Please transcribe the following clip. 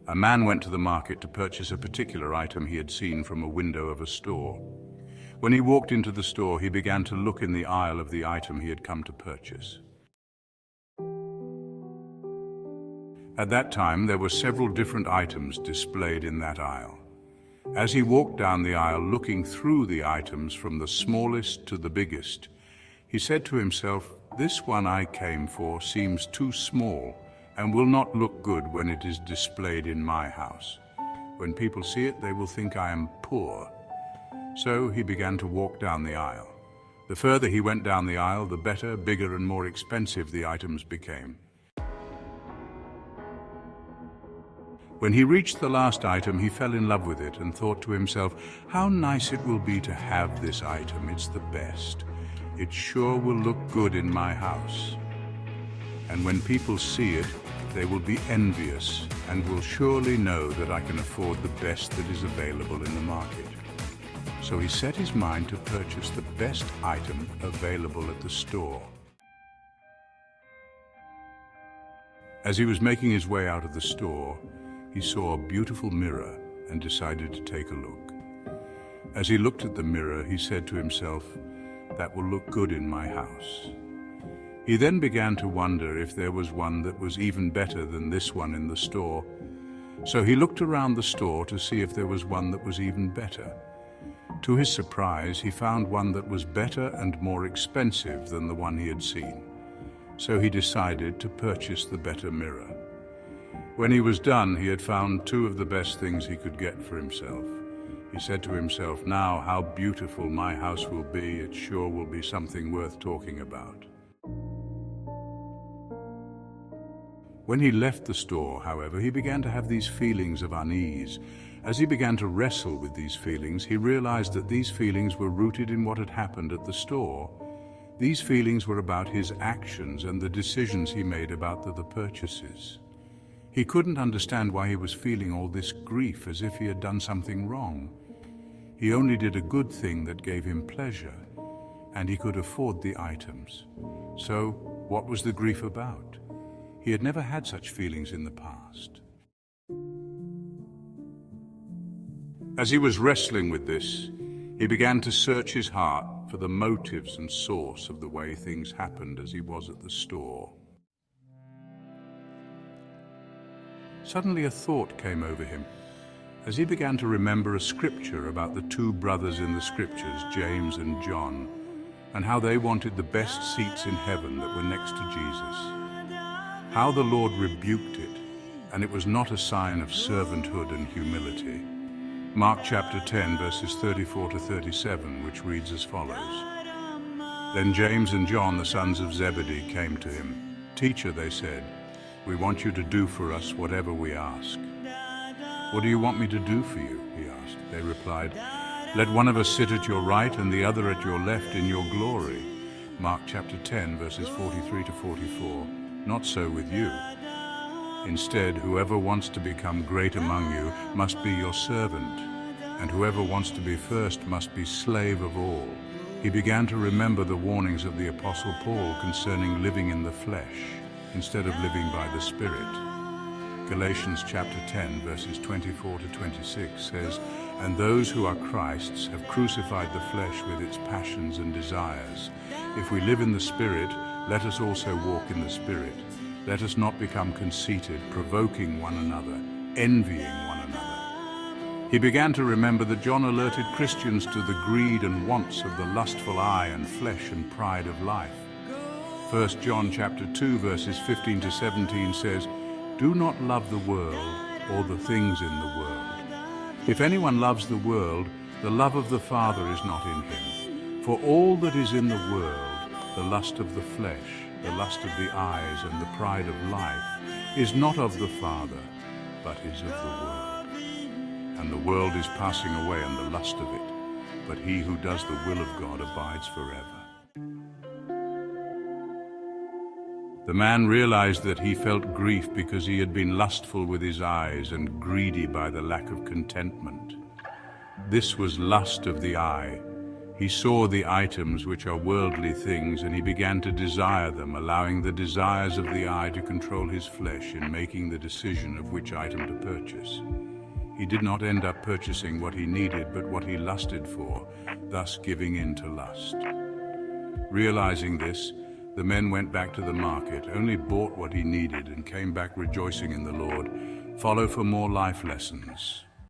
A man went to the market to purchase a particular item he had seen from a window of a store. When he walked into the store, he began to look in the aisle of the item he had come to purchase. At that time, there were several different items displayed in that aisle. As he walked down the aisle looking through the items from the smallest to the biggest, he said to himself, "This one I came for seems too small and will not look good when it is displayed in my house. When people see it, they will think I am poor." So he began to walk down the aisle. The further he went down the aisle, the better, bigger, and more expensive the items became. When he reached the last item, he fell in love with it and thought to himself, "How nice it will be to have this item. It's the best. It sure will look good in my house. And when people see it, they will be envious and will surely know that I can afford the best that is available in the market." So he set his mind to purchase the best item available at the store. As he was making his way out of the store, he saw a beautiful mirror and decided to take a look. As he looked at the mirror, he said to himself, "That will look good in my house." He then began to wonder if there was one that was even better than this one in the store. So he looked around the store to see if there was one that was even better. To his surprise, he found one that was better and more expensive than the one he had seen. So he decided to purchase the better mirror. When he was done, he had found two of the best things he could get for himself. He said to himself, "Now how beautiful my house will be. It sure will be something worth talking about." When he left the store, however, he began to have these feelings of unease. As he began to wrestle with these feelings, he realized that these feelings were rooted in what had happened at the store. These feelings were about his actions and the decisions he made about the purchases. He couldn't understand why he was feeling all this grief as if he had done something wrong. He only did a good thing that gave him pleasure, and he could afford the items. So, what was the grief about? He had never had such feelings in the past. As he was wrestling with this, he began to search his heart for the motives and source of the way things happened as he was at the store. Suddenly a thought came over him as he began to remember a scripture about the two brothers in the scriptures, James and John, and how they wanted the best seats in heaven that were next to Jesus. How the Lord rebuked it, and it was not a sign of servanthood and humility. Mark chapter 10, verses 34 to 37, which reads as follows. Then James and John, the sons of Zebedee, came to him. "Teacher," they said, "we want you to do for us whatever we ask." "What do you want me to do for you?" he asked. They replied, "Let one of us sit at your right and the other at your left in your glory." Mark chapter 10, verses 43 to 44. Not so with you. Instead, whoever wants to become great among you must be your servant, and whoever wants to be first must be slave of all. He began to remember the warnings of the Apostle Paul concerning living in the flesh instead of living by the Spirit. Galatians chapter 10, verses 24 to 26 says, "And those who are Christ's have crucified the flesh with its passions and desires. If we live in the Spirit, let us also walk in the Spirit. Let us not become conceited, provoking one another, envying one another." He began to remember that John alerted Christians to the greed and wants of the lustful eye and flesh and pride of life. 1 John chapter 2, verses 15 to 17 says, "Do not love the world or the things in the world. If anyone loves the world, the love of the Father is not in him. For all that is in the world, the lust of the flesh, the lust of the eyes, and the pride of life, is not of the Father, but is of the world. And the world is passing away and the lust of it, but he who does the will of God abides forever." The man realized that he felt grief because he had been lustful with his eyes and greedy by the lack of contentment. This was lust of the eye, He saw the items which are worldly things, and he began to desire them, allowing the desires of the eye to control his flesh in making the decision of which item to purchase. He did not end up purchasing what he needed, but what he lusted for, thus giving in to lust. Realizing this, the men went back to the market, only bought what he needed, and came back rejoicing in the Lord. Follow for more life lessons.